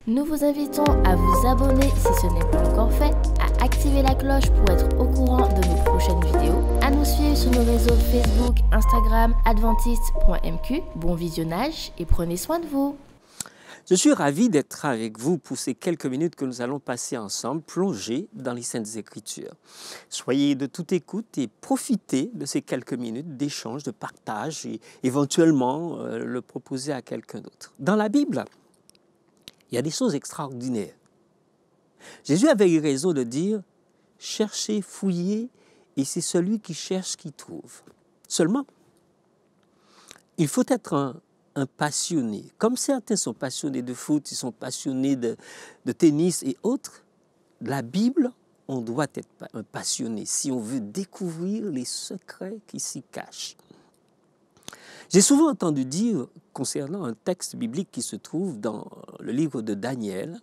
Nous vous invitons à vous abonner si ce n'est pas encore fait, à activer la cloche pour être au courant de nos prochaines vidéos, à nous suivre sur nos réseaux Facebook, Instagram, adventiste.mq. Bon visionnage et prenez soin de vous. Je suis ravi d'être avec vous pour ces quelques minutes que nous allons passer ensemble, plongés dans les Saintes Écritures. Soyez de toute écoute et profitez de ces quelques minutes d'échange, de partage et éventuellement le proposer à quelqu'un d'autre. Dans la Bible, il y a des choses extraordinaires. Jésus avait eu raison de dire « Cherchez, fouillez, et c'est celui qui cherche qui trouve ». Seulement, il faut être un passionné. Comme certains sont passionnés de foot, ils sont passionnés de tennis et autres, la Bible, on doit être un passionné si on veut découvrir les secrets qui s'y cachent. J'ai souvent entendu dire, concernant un texte biblique qui se trouve dans le livre de Daniel,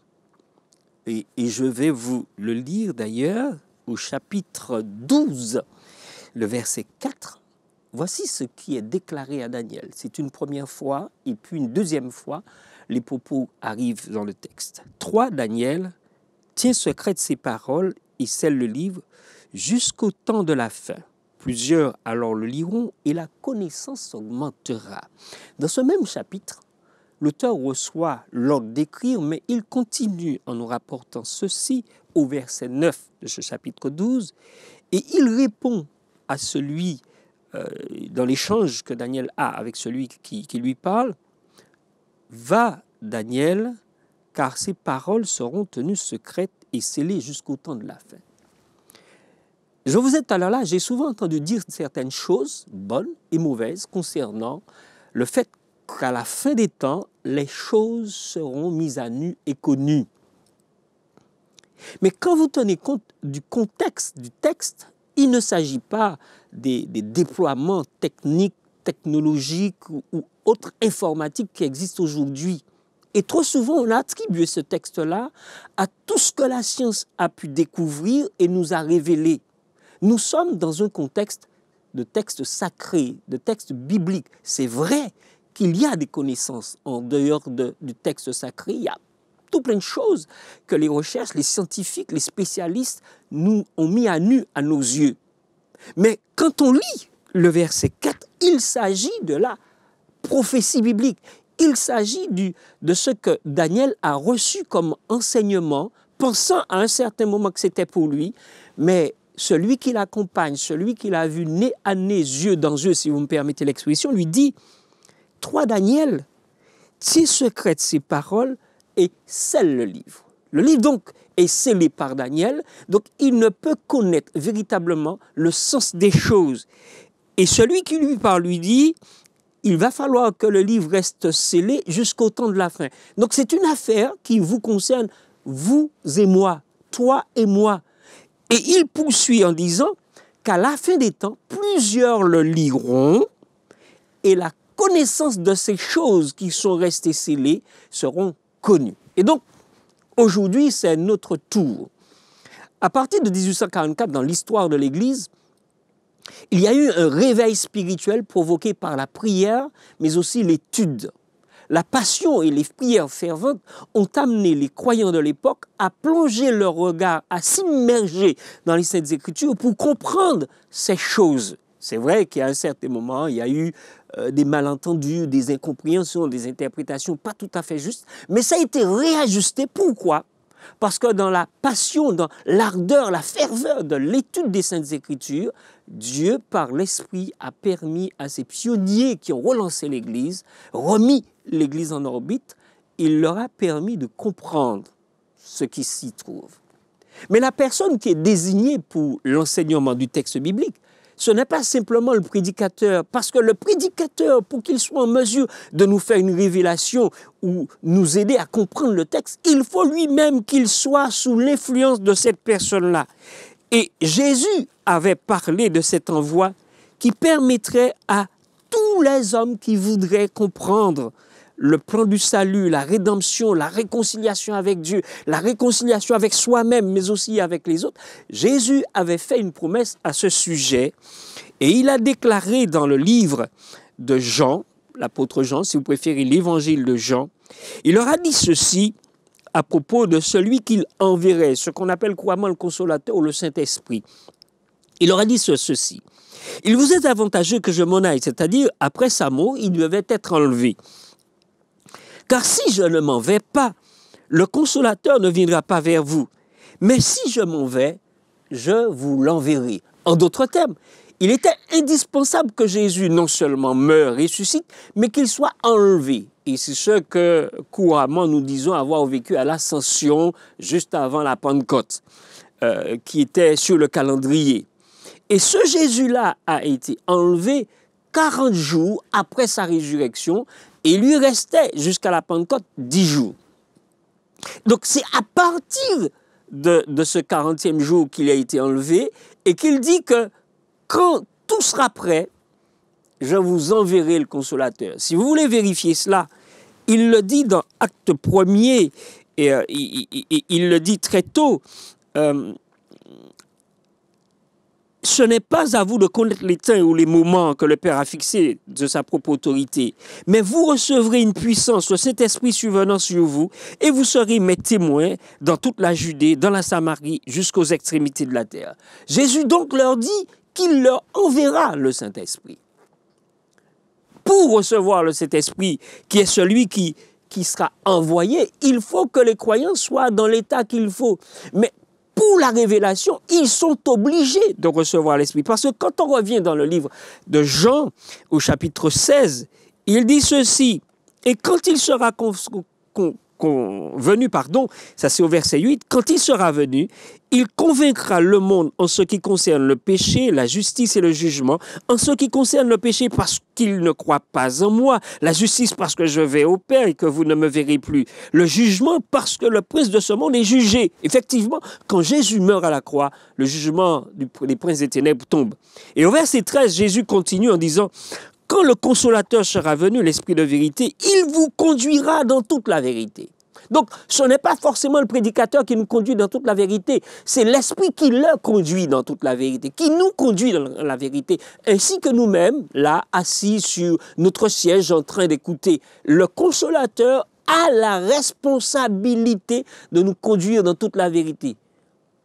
et je vais vous le lire d'ailleurs au chapitre 12, le verset 4, voici ce qui est déclaré à Daniel. C'est une première fois et puis une deuxième fois, les propos arrivent dans le texte. 3. Daniel tient secrète ses paroles et scelle le livre jusqu'au temps de la fin. Plusieurs alors le liront et la connaissance augmentera. Dans ce même chapitre, l'auteur reçoit l'ordre d'écrire, mais il continue en nous rapportant ceci au verset 9 de ce chapitre 12 et il répond à celui dans l'échange que Daniel a avec celui qui lui parle, « Va, Daniel, car ces paroles seront tenues secrètes et scellées jusqu'au temps de la fin. » Je vous ai tout à l'heure là, j'ai souvent entendu dire certaines choses, bonnes et mauvaises, concernant le fait qu'à la fin des temps, les choses seront mises à nu et connues. Mais quand vous tenez compte du contexte du texte, il ne s'agit pas des déploiements techniques, technologiques ou autres informatiques qui existent aujourd'hui. Et trop souvent, on a attribué ce texte-là à tout ce que la science a pu découvrir et nous a révélé. Nous sommes dans un contexte de texte sacré, de texte biblique. C'est vrai qu'il y a des connaissances en dehors du texte sacré. Il y a tout plein de choses que les recherches, les scientifiques, les spécialistes nous ont mis à nu à nos yeux. Mais quand on lit le verset 4, il s'agit de la prophétie biblique. Il s'agit de ce que Daniel a reçu comme enseignement, pensant à un certain moment que c'était pour lui, mais celui qui l'accompagne, celui qui l'a vu nez à nez, yeux dans yeux, si vous me permettez l'expression, lui dit « Toi, Daniel, tiens secrète ces paroles et scelle le livre. » Le livre, donc, est scellé par Daniel, donc il ne peut connaître véritablement le sens des choses. Et celui qui lui parle lui dit « Il va falloir que le livre reste scellé jusqu'au temps de la fin. » Donc c'est une affaire qui vous concerne, vous et moi, toi et moi. Et il poursuit en disant qu'à la fin des temps, plusieurs le liront et la connaissance de ces choses qui sont restées scellées seront connues. Et donc, aujourd'hui, c'est notre tour. À partir de 1844, dans l'histoire de l'Église, il y a eu un réveil spirituel provoqué par la prière, mais aussi l'étude. La passion et les prières ferventes ont amené les croyants de l'époque à plonger leur regard, à s'immerger dans les Saintes Écritures pour comprendre ces choses. C'est vrai qu'à un certain moment, il y a eu des malentendus, des incompréhensions, des interprétations pas tout à fait justes, mais ça a été réajusté. Pourquoi ? Parce que dans la passion, dans l'ardeur, la ferveur de l'étude des Saintes Écritures, Dieu, par l'Esprit, a permis à ces pionniers qui ont relancé l'Église, remis l'Église en orbite, il leur a permis de comprendre ce qui s'y trouve. Mais la personne qui est désignée pour l'enseignement du texte biblique, ce n'est pas simplement le prédicateur, parce que le prédicateur, pour qu'il soit en mesure de nous faire une révélation ou nous aider à comprendre le texte, il faut lui-même qu'il soit sous l'influence de cette personne-là. Et Jésus avait parlé de cet envoi qui permettrait à tous les hommes qui voudraient comprendre le plan du salut, la rédemption, la réconciliation avec Dieu, la réconciliation avec soi-même, mais aussi avec les autres. Jésus avait fait une promesse à ce sujet et il a déclaré dans le livre de Jean, l'apôtre Jean, si vous préférez l'évangile de Jean, il leur a dit ceci à propos de celui qu'il enverrait, ce qu'on appelle couramment le consolateur ou le Saint-Esprit. Il leur a dit ceci. « Il vous est avantageux que je m'en aille, c'est-à-dire, après sa mort, il devait être enlevé. Car si je ne m'en vais pas, le consolateur ne viendra pas vers vous. Mais si je m'en vais, je vous l'enverrai. » En d'autres termes, il était indispensable que Jésus non seulement meure, ressuscite, mais qu'il soit enlevé. Et c'est ce que couramment nous disons avoir vécu à l'Ascension, juste avant la Pentecôte, qui était sur le calendrier. Et ce Jésus-là a été enlevé 40 jours après sa résurrection, et il lui restait jusqu'à la Pentecôte 10 jours. Donc c'est à partir de ce 40e jour qu'il a été enlevé, et qu'il dit que quand tout sera prêt, je vous enverrai le consolateur. Si vous voulez vérifier cela, il le dit dans Acte 1er, et il le dit très tôt, ce n'est pas à vous de connaître les temps ou les moments que le Père a fixés de sa propre autorité, mais vous recevrez une puissance, le Saint-Esprit survenant sur vous, et vous serez mes témoins dans toute la Judée, dans la Samarie, jusqu'aux extrémités de la terre. Jésus donc leur dit qu'il leur enverra le Saint-Esprit. Pour recevoir le Saint-Esprit, qui est celui qui sera envoyé, il faut que les croyants soient dans l'état qu'il faut. Mais pour la révélation, ils sont obligés de recevoir l'Esprit. Parce que quand on revient dans le livre de Jean, au chapitre 16, il dit ceci, « Et quand il sera venu, ça c'est au verset 8, quand il sera venu, il convaincra le monde en ce qui concerne le péché, la justice et le jugement, en ce qui concerne le péché parce qu'il ne croit pas en moi, la justice parce que je vais au Père et que vous ne me verrez plus, le jugement parce que le prince de ce monde est jugé. » Effectivement, quand Jésus meurt à la croix, le jugement des princes des ténèbres tombe. Et au verset 13, Jésus continue en disant, « Quand le consolateur sera venu, l'Esprit de vérité, il vous conduira dans toute la vérité. » Donc, ce n'est pas forcément le prédicateur qui nous conduit dans toute la vérité, c'est l'Esprit qui le conduit dans toute la vérité, qui nous conduit dans la vérité, ainsi que nous-mêmes, là, assis sur notre siège en train d'écouter. Le consolateur a la responsabilité de nous conduire dans toute la vérité.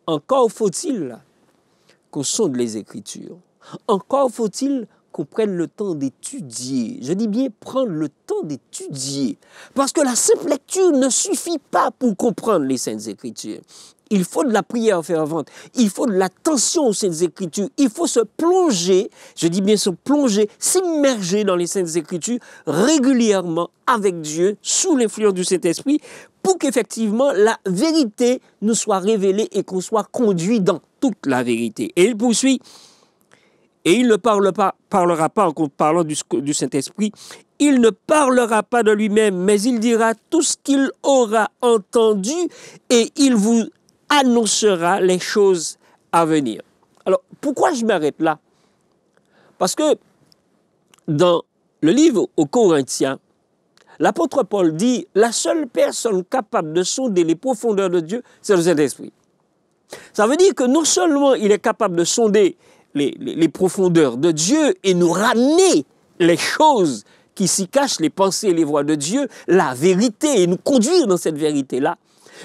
Encore faut-il qu'on sonde les Écritures. Encore faut-il qu'on prenne le temps d'étudier. Je dis bien prendre le temps d'étudier. Parce que la simple lecture ne suffit pas pour comprendre les Saintes Écritures. Il faut de la prière fervente. Il faut de l'attention aux Saintes Écritures. Il faut se plonger, je dis bien se plonger, s'immerger dans les Saintes Écritures régulièrement avec Dieu, sous l'influence du Saint-Esprit, pour qu'effectivement la vérité nous soit révélée et qu'on soit conduit dans toute la vérité. Et il poursuit. Et il ne parlera pas, en parlant du Saint-Esprit, il ne parlera pas de lui-même, mais il dira tout ce qu'il aura entendu et il vous annoncera les choses à venir. Alors, pourquoi je m'arrête là? Parce que dans le livre aux Corinthiens, l'apôtre Paul dit « La seule personne capable de sonder les profondeurs de Dieu, c'est le Saint-Esprit. » Ça veut dire que non seulement il est capable de sonder les profondeurs de Dieu et nous ramener les choses qui s'y cachent, les pensées et les voies de Dieu, la vérité, et nous conduire dans cette vérité-là.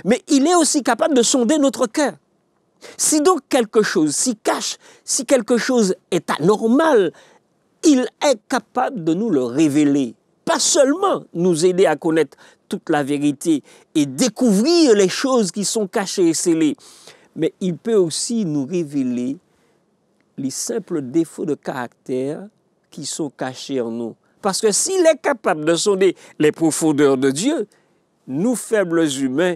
Mais il est aussi capable de sonder notre cœur. Si donc quelque chose s'y cache, si quelque chose est anormal, il est capable de nous le révéler. Pas seulement nous aider à connaître toute la vérité et découvrir les choses qui sont cachées et scellées, mais il peut aussi nous révéler les simples défauts de caractère qui sont cachés en nous. Parce que s'il est capable de sonder les profondeurs de Dieu, nous faibles humains,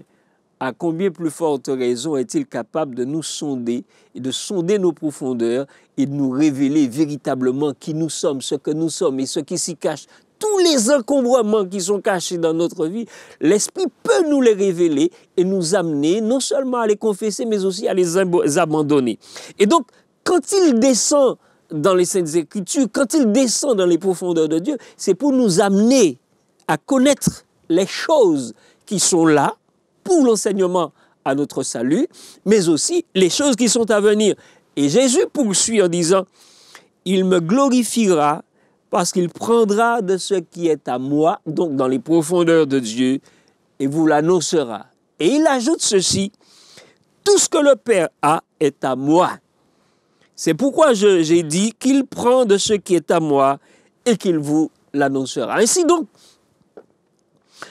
à combien plus forte raison est-il capable de nous sonder et de sonder nos profondeurs et de nous révéler véritablement qui nous sommes, ce que nous sommes et ce qui s'y cache. Tous les encombrements qui sont cachés dans notre vie, l'Esprit peut nous les révéler et nous amener non seulement à les confesser, mais aussi à les abandonner. Et donc, quand il descend dans les Saintes Écritures, quand il descend dans les profondeurs de Dieu, c'est pour nous amener à connaître les choses qui sont là pour l'enseignement à notre salut, mais aussi les choses qui sont à venir. Et Jésus poursuit en disant, « Il me glorifiera parce qu'il prendra de ce qui est à moi, donc dans les profondeurs de Dieu, et vous l'annoncera. » Et il ajoute ceci, tout ce que le Père a est à moi. C'est pourquoi j'ai dit qu'il prend de ce qui est à moi et qu'il vous l'annoncera. Ainsi donc,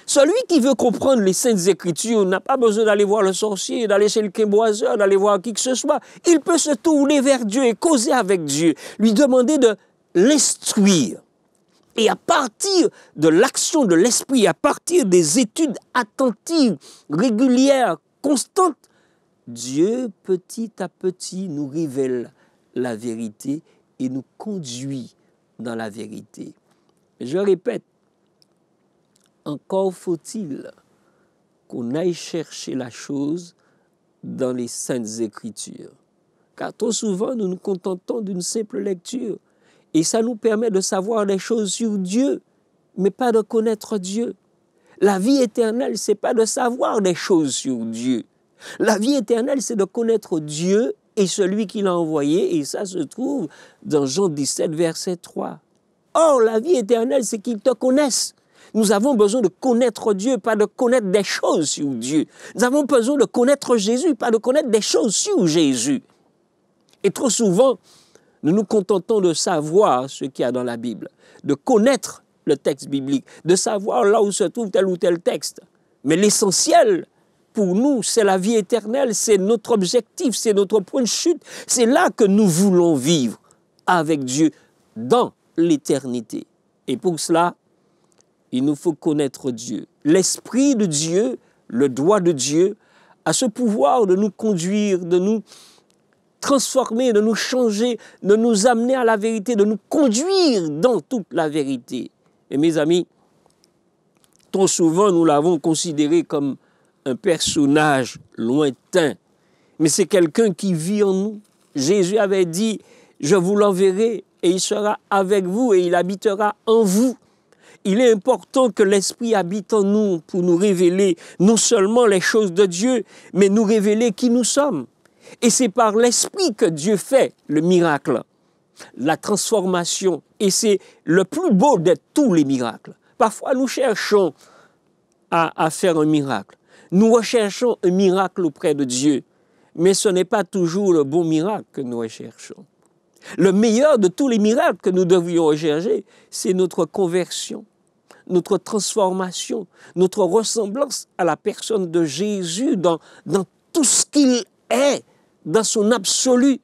celui qui veut comprendre les Saintes Écritures n'a pas besoin d'aller voir le sorcier, d'aller chez le quimboiseur, d'aller voir qui que ce soit. Il peut se tourner vers Dieu et causer avec Dieu, lui demander de l'instruire. Et à partir de l'action de l'esprit, à partir des études attentives, régulières, constantes, Dieu, petit à petit, nous révèle la vérité et nous conduit dans la vérité. Je répète, encore faut-il qu'on aille chercher la chose dans les Saintes Écritures. Car trop souvent, nous nous contentons d'une simple lecture. Et ça nous permet de savoir des choses sur Dieu, mais pas de connaître Dieu. La vie éternelle, ce n'est pas de savoir des choses sur Dieu. La vie éternelle, c'est de connaître Dieu et celui qui l'a envoyé. Et ça se trouve dans Jean 17, verset 3. Or, la vie éternelle, c'est qu'ils te connaissent. Nous avons besoin de connaître Dieu, pas de connaître des choses sur Dieu. Nous avons besoin de connaître Jésus, pas de connaître des choses sur Jésus. Et trop souvent, nous nous contentons de savoir ce qu'il y a dans la Bible, de connaître le texte biblique, de savoir là où se trouve tel ou tel texte. Mais l'essentiel, pour nous, c'est la vie éternelle, c'est notre objectif, c'est notre point de chute. C'est là que nous voulons vivre avec Dieu dans l'éternité. Et pour cela, il nous faut connaître Dieu. L'Esprit de Dieu, le doigt de Dieu, a ce pouvoir de nous conduire, de nous transformer, de nous changer, de nous amener à la vérité, de nous conduire dans toute la vérité. Et mes amis, trop souvent, nous l'avons considéré comme un personnage lointain, mais c'est quelqu'un qui vit en nous. Jésus avait dit, je vous l'enverrai et il sera avec vous et il habitera en vous. Il est important que l'Esprit habite en nous pour nous révéler non seulement les choses de Dieu, mais nous révéler qui nous sommes. Et c'est par l'Esprit que Dieu fait le miracle, la transformation. Et c'est le plus beau de tous les miracles. Parfois, nous cherchons à faire un miracle. Nous recherchons un miracle auprès de Dieu, mais ce n'est pas toujours le bon miracle que nous recherchons. Le meilleur de tous les miracles que nous devrions rechercher, c'est notre conversion, notre transformation, notre ressemblance à la personne de Jésus dans tout ce qu'il est, dans son absolu.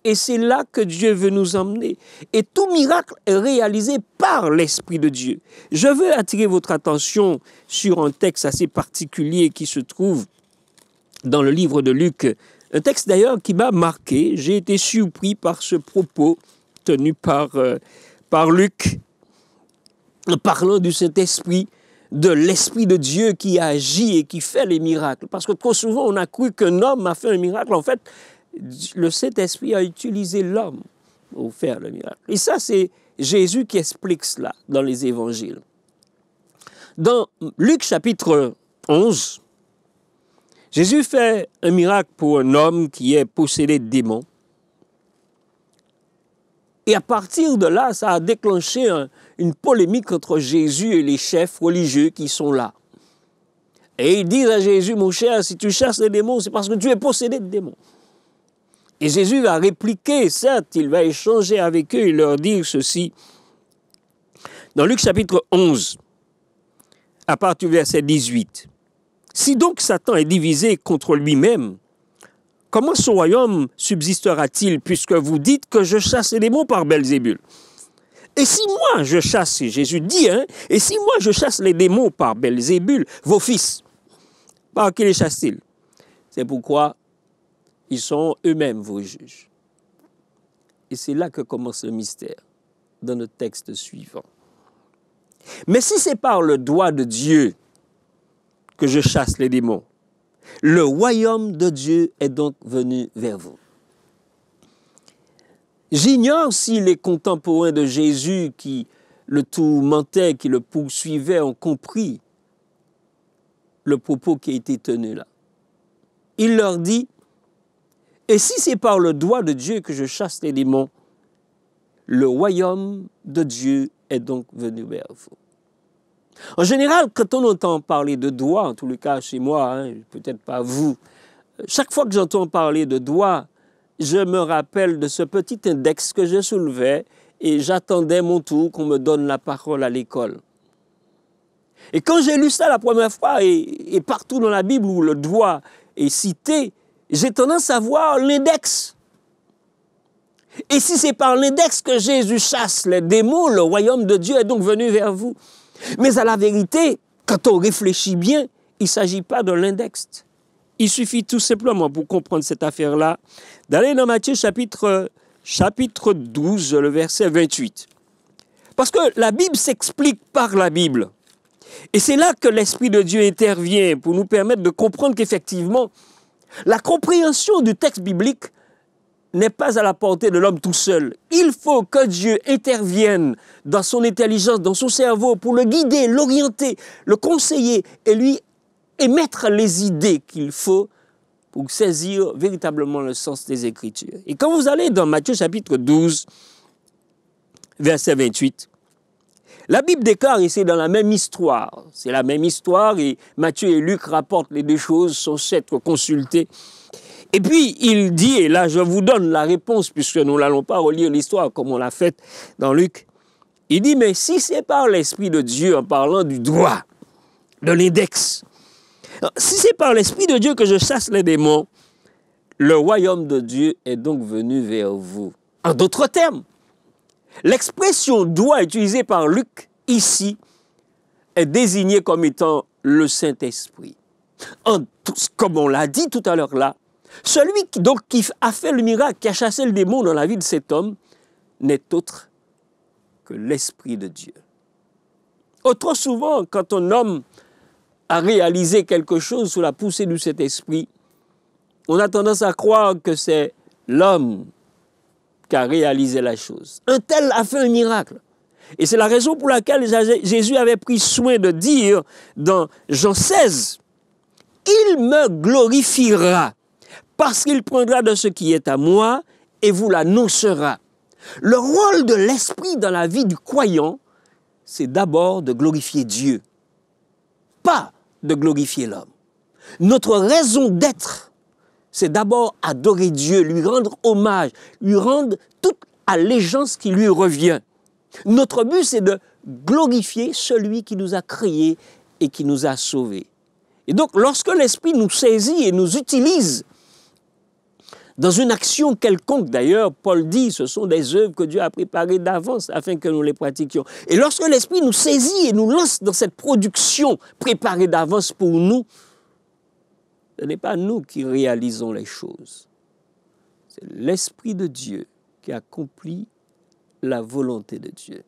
Et c'est là que Dieu veut nous emmener. Et tout miracle est réalisé par l'Esprit de Dieu. Je veux attirer votre attention sur un texte assez particulier qui se trouve dans le livre de Luc. Un texte d'ailleurs qui m'a marqué. J'ai été surpris par ce propos tenu par Luc, en parlant du Saint-Esprit, de l'Esprit de Dieu qui agit et qui fait les miracles. Parce que trop souvent, on a cru qu'un homme a fait un miracle. En fait, le Saint-Esprit a utilisé l'homme pour faire le miracle. Et ça, c'est Jésus qui explique cela dans les évangiles. Dans Luc chapitre 11, Jésus fait un miracle pour un homme qui est possédé de démons. Et à partir de là, ça a déclenché une polémique entre Jésus et les chefs religieux qui sont là. Et ils disent à Jésus, mon cher, si tu chasses les démons, c'est parce que tu es possédé de démons. Et Jésus va répliquer, certes, il va échanger avec eux et leur dire ceci. Dans Luc chapitre 11, à partir du verset 18. Si donc Satan est divisé contre lui-même, comment son royaume subsistera-t-il puisque vous dites que je chasse les démons par Belzébul? Et si moi je chasse, Jésus dit, et si moi je chasse les démons par Belzébul, vos fils, par qui les chassent-ils? C'est pourquoi ils sont eux-mêmes vos juges. Et c'est là que commence le mystère, dans le texte suivant. Mais si c'est par le doigt de Dieu que je chasse les démons, le royaume de Dieu est donc venu vers vous. J'ignore si les contemporains de Jésus qui le tourmentaient, qui le poursuivaient, ont compris le propos qui a été tenu là. Il leur dit, et si c'est par le doigt de Dieu que je chasse les démons, le royaume de Dieu est donc venu vers vous. En général, quand on entend parler de doigts, en tous les cas chez moi, hein, peut-être pas vous, chaque fois que j'entends parler de doigts, je me rappelle de ce petit index que je soulevais et j'attendais mon tour qu'on me donne la parole à l'école. Et quand j'ai lu ça la première fois, et partout dans la Bible où le doigt est cité, j'ai tendance à voir l'index. Et si c'est par l'index que Jésus chasse les démons, le royaume de Dieu est donc venu vers vous. Mais à la vérité, quand on réfléchit bien, il ne s'agit pas de l'index. Il suffit tout simplement, pour comprendre cette affaire-là, d'aller dans Matthieu chapitre 12, le verset 28. Parce que la Bible s'explique par la Bible. Et c'est là que l'Esprit de Dieu intervient pour nous permettre de comprendre qu'effectivement, la compréhension du texte biblique n'est pas à la portée de l'homme tout seul. Il faut que Dieu intervienne dans son intelligence, dans son cerveau, pour le guider, l'orienter, le conseiller et lui émettre les idées qu'il faut pour saisir véritablement le sens des Écritures. Et quand vous allez dans Matthieu chapitre 12, verset 28, la Bible déclare, et c'est dans la même histoire, c'est la même histoire, et Matthieu et Luc rapportent les deux choses sans s'être consultés. Et puis, il dit, et là je vous donne la réponse, puisque nous n'allons pas relire l'histoire comme on l'a fait dans Luc, il dit, mais si c'est par l'Esprit de Dieu, en parlant du doigt, de l'index, si c'est par l'Esprit de Dieu que je chasse les démons, le royaume de Dieu est donc venu vers vous. En d'autres termes, l'expression doigt utilisée par Luc ici est désignée comme étant le Saint-Esprit. Comme on l'a dit tout à l'heure là, celui qui a fait le miracle, qui a chassé le démon dans la vie de cet homme, n'est autre que l'Esprit de Dieu. Trop souvent, quand un homme a réalisé quelque chose sous la poussée de cet esprit, on a tendance à croire que c'est l'homme qui a réalisé la chose. Un tel a fait un miracle. Et c'est la raison pour laquelle Jésus avait pris soin de dire dans Jean 16, « Il me glorifiera, parce qu'il prendra de ce qui est à moi et vous l'annoncera. » Le rôle de l'esprit dans la vie du croyant, c'est d'abord de glorifier Dieu, pas de glorifier l'homme. Notre raison d'être, c'est d'abord adorer Dieu, lui rendre hommage, lui rendre toute allégeance qui lui revient. Notre but, c'est de glorifier celui qui nous a créés et qui nous a sauvés. Et donc, lorsque l'Esprit nous saisit et nous utilise dans une action quelconque, d'ailleurs, Paul dit, ce sont des œuvres que Dieu a préparées d'avance afin que nous les pratiquions. Et lorsque l'Esprit nous saisit et nous lance dans cette production préparée d'avance pour nous, ce n'est pas nous qui réalisons les choses. C'est l'Esprit de Dieu qui accomplit la volonté de Dieu.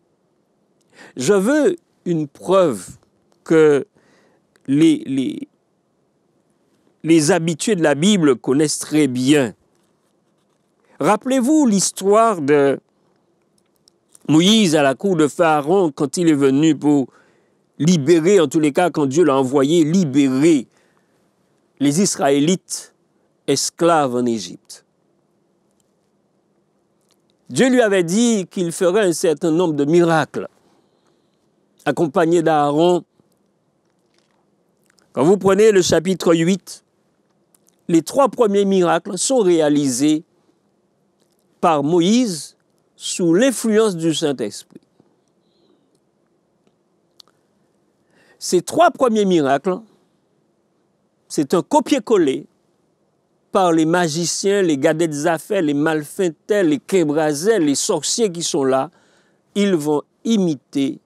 Je veux une preuve que les habitués de la Bible connaissent très bien. Rappelez-vous l'histoire de Moïse à la cour de Pharaon quand il est venu pour libérer, en tous les cas quand Dieu l'a envoyé, libérer les Israélites esclaves en Égypte. Dieu lui avait dit qu'il ferait un certain nombre de miracles, accompagné d'Aaron. Quand vous prenez le chapitre 8, les 3 premiers miracles sont réalisés par Moïse sous l'influence du Saint-Esprit. Ces 3 premiers miracles, c'est un copier-coller par les magiciens, les gadets des affaires, les malfaiteurs, les québrasels, les sorciers qui sont là. Ils vont imiter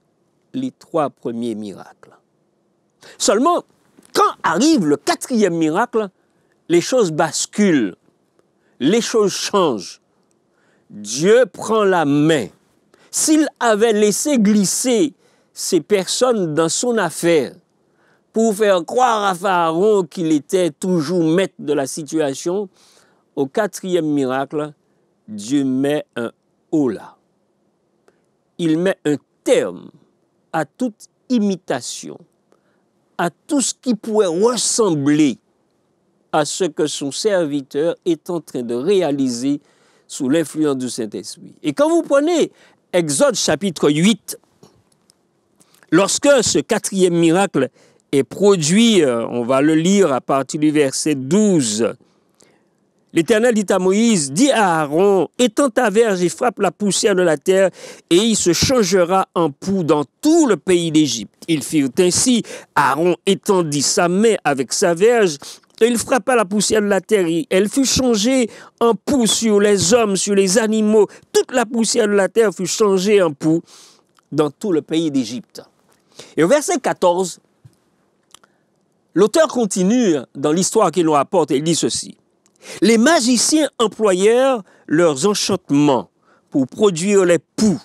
les 3 premiers miracles. Seulement, quand arrive le 4e miracle, les choses basculent, les choses changent. Dieu prend la main. S'il avait laissé glisser ces personnes dans son affaire pour faire croire à Pharaon qu'il était toujours maître de la situation, au 4e miracle, Dieu met un holà. Il met un terme à toute imitation, à tout ce qui pourrait ressembler à ce que son serviteur est en train de réaliser sous l'influence du Saint-Esprit. Et quand vous prenez Exode chapitre 8, Lorsque ce quatrième miracle est produit, on va le lire à partir du verset 12. L'Éternel dit à Moïse, dis à Aaron, étends ta verge et frappe la poussière de la terre, et il se changera en poux dans tout le pays d'Égypte. Ils firent ainsi. Aaron étendit sa main avec sa verge, et il frappa la poussière de la terre. Elle fut changée en poux sur les hommes, sur les animaux. Toute la poussière de la terre fut changée en poux dans tout le pays d'Égypte. Et au verset 14, l'auteur continue dans l'histoire qu'il nous rapporte et il dit ceci. Les magiciens employèrent leurs enchantements pour produire les poux.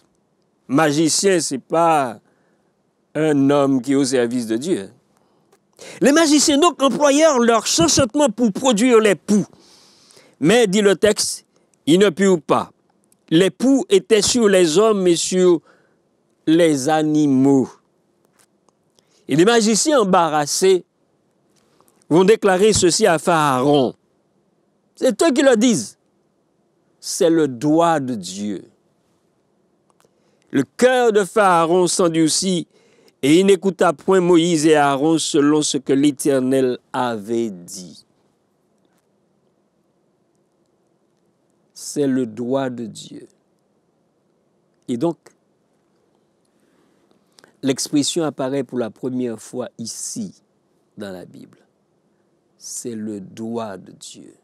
Magicien, ce n'est pas un homme qui est au service de Dieu. Les magiciens donc employèrent leurs enchantements pour produire les poux. Mais, dit le texte, ils ne purent pas. Les poux étaient sur les hommes et sur les animaux. Et les magiciens embarrassés vont déclarer ceci à Pharaon. C'est eux qui le disent. C'est le doigt de Dieu. Le cœur de Pharaon s'endurcit et il n'écouta point Moïse et Aaron selon ce que l'Éternel avait dit. C'est le doigt de Dieu. Et donc, l'expression apparaît pour la première fois ici, dans la Bible. C'est le doigt de Dieu.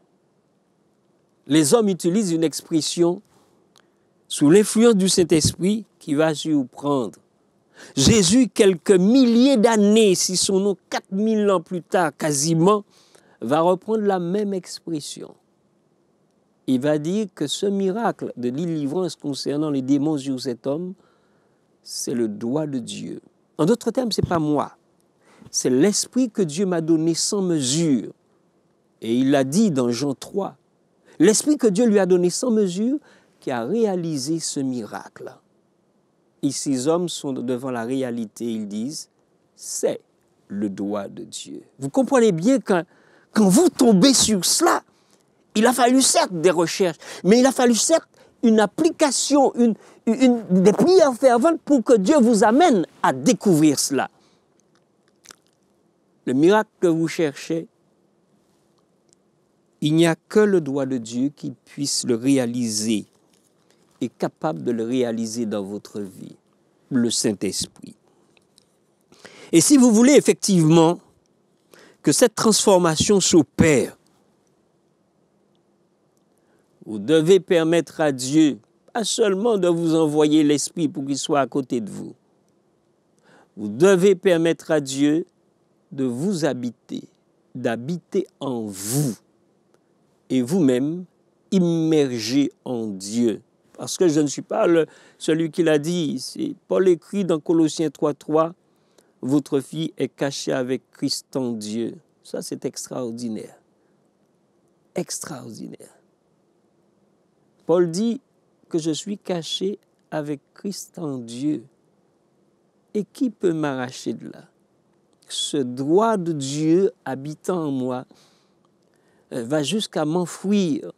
Les hommes utilisent une expression sous l'influence du Saint-Esprit qui va surprendre. Jésus, quelques milliers d'années, si son nom 4000 ans plus tard quasiment, va reprendre la même expression. Il va dire que ce miracle de délivrance concernant les démons sur cet homme, c'est le doigt de Dieu. En d'autres termes, ce n'est pas moi. C'est l'esprit que Dieu m'a donné sans mesure. Et il l'a dit dans Jean 3. L'esprit que Dieu lui a donné sans mesure qui a réalisé ce miracle. Et ces hommes sont devant la réalité, ils disent, c'est le doigt de Dieu. Vous comprenez bien que quand vous tombez sur cela, il a fallu certes des recherches, mais il a fallu certes une application, des prières ferventes pour que Dieu vous amène à découvrir cela. Le miracle que vous cherchez, il n'y a que le doigt de Dieu qui puisse le réaliser, est capable de le réaliser dans votre vie, le Saint-Esprit. Et si vous voulez effectivement que cette transformation s'opère, vous devez permettre à Dieu, pas seulement de vous envoyer l'Esprit pour qu'il soit à côté de vous, vous devez permettre à Dieu de vous habiter, d'habiter en vous, et vous-même immergé en Dieu. Parce que je ne suis pas celui qui l'a dit. C'est Paul écrit dans Colossiens 3:3, « Votre vie est cachée avec Christ en Dieu. » Ça, c'est extraordinaire. Extraordinaire. Paul dit que je suis caché avec Christ en Dieu. Et qui peut m'arracher de là? Ce droit de Dieu habitant en moi va jusqu'à m'enfouir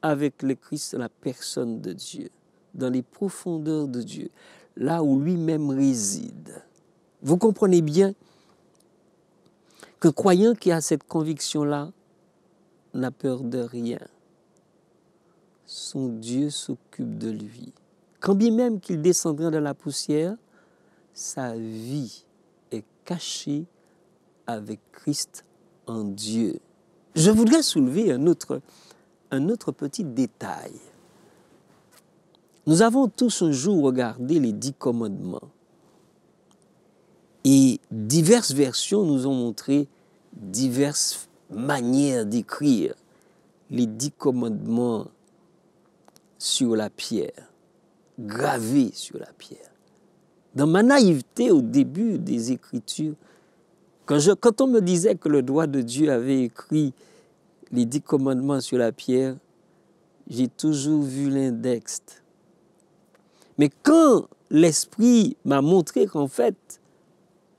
avec le Christ, la personne de Dieu, dans les profondeurs de Dieu, là où lui-même réside. Vous comprenez bien que croyant qui a cette conviction-là n'a peur de rien. Son Dieu s'occupe de lui. Quand bien même qu'il descendra dans la poussière, sa vie est cachée avec Christ en Dieu. Je voudrais soulever un autre petit détail. Nous avons tous un jour regardé les 10 commandements. Et diverses versions nous ont montré diverses manières d'écrire les 10 commandements sur la pierre, gravés sur la pierre. Dans ma naïveté au début des Écritures, quand on me disait que le doigt de Dieu avait écrit les 10 commandements sur la pierre, j'ai toujours vu l'index. Mais quand l'Esprit m'a montré qu'en fait,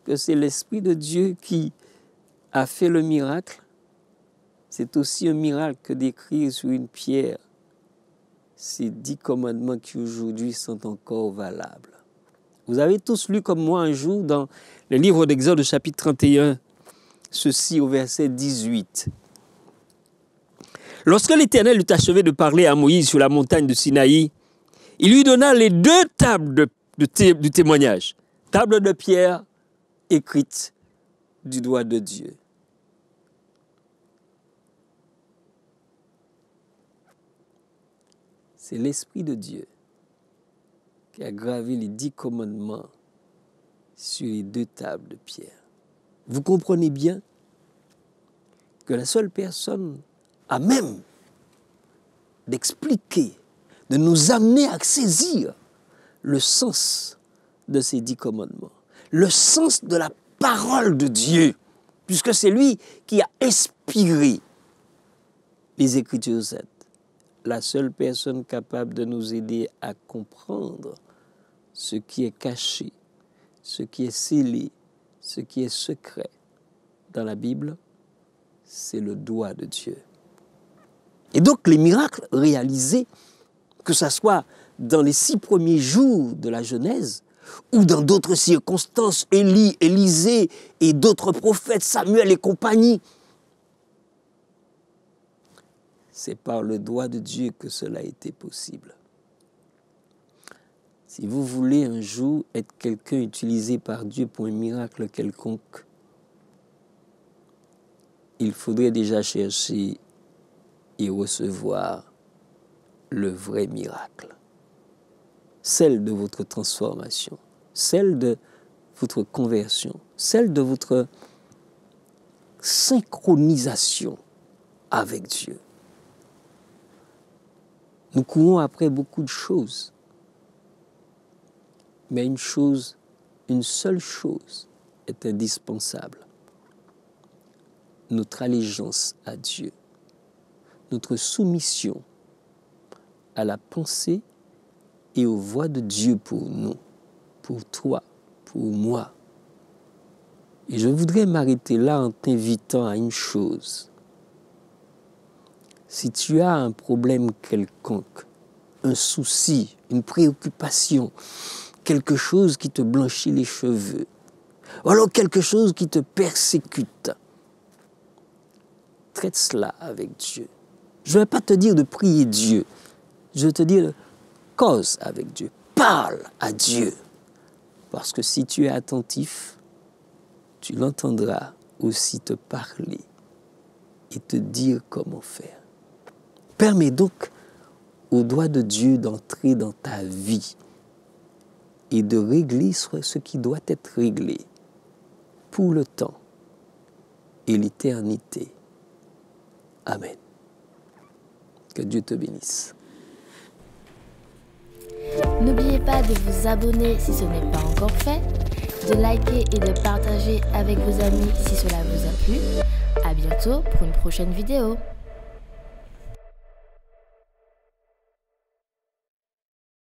que c'est l'Esprit de Dieu qui a fait le miracle, c'est aussi un miracle que d'écrire sur une pierre ces 10 commandements qui aujourd'hui sont encore valables. Vous avez tous lu comme moi un jour dans le livre d'Exode chapitre 31, ceci au verset 18. Lorsque l'Éternel eut achevé de parler à Moïse sur la montagne de Sinaï, il lui donna les 2 tables du témoignage, tables de pierre écrites du doigt de Dieu. C'est l'Esprit de Dieu qui a gravé les 10 commandements sur les 2 tables de pierre. Vous comprenez bien que la seule personne à même d'expliquer, de nous amener à saisir le sens de ces 10 commandements, le sens de la parole de Dieu, puisque c'est lui qui a inspiré les Écritures saintes. La seule personne capable de nous aider à comprendre ce qui est caché, ce qui est scellé, ce qui est secret dans la Bible, c'est le doigt de Dieu. Et donc les miracles réalisés, que ce soit dans les 6 premiers jours de la Genèse, ou dans d'autres circonstances, Élie, Élisée et d'autres prophètes, Samuel et compagnie, c'est par le doigt de Dieu que cela a été possible. Si vous voulez un jour être quelqu'un utilisé par Dieu pour un miracle quelconque, il faudrait déjà chercher et recevoir le vrai miracle. Celle de votre transformation, celle de votre conversion, celle de votre synchronisation avec Dieu. Nous courons après beaucoup de choses, mais une seule chose est indispensable. Notre allégeance à Dieu, notre soumission à la pensée et aux voix de Dieu pour nous, pour toi, pour moi. Et je voudrais m'arrêter là en t'invitant à une chose. Si tu as un problème quelconque, un souci, une préoccupation, quelque chose qui te blanchit les cheveux, ou alors quelque chose qui te persécute, traite cela avec Dieu. Je ne vais pas te dire de prier Dieu, je vais te dire cause avec Dieu, parle à Dieu. Parce que si tu es attentif, tu l'entendras aussi te parler et te dire comment faire. Permets donc au doigt de Dieu d'entrer dans ta vie et de régler ce qui doit être réglé pour le temps et l'éternité. Amen. Que Dieu te bénisse. N'oubliez pas de vous abonner si ce n'est pas encore fait, de liker et de partager avec vos amis si cela vous a plu. À bientôt pour une prochaine vidéo.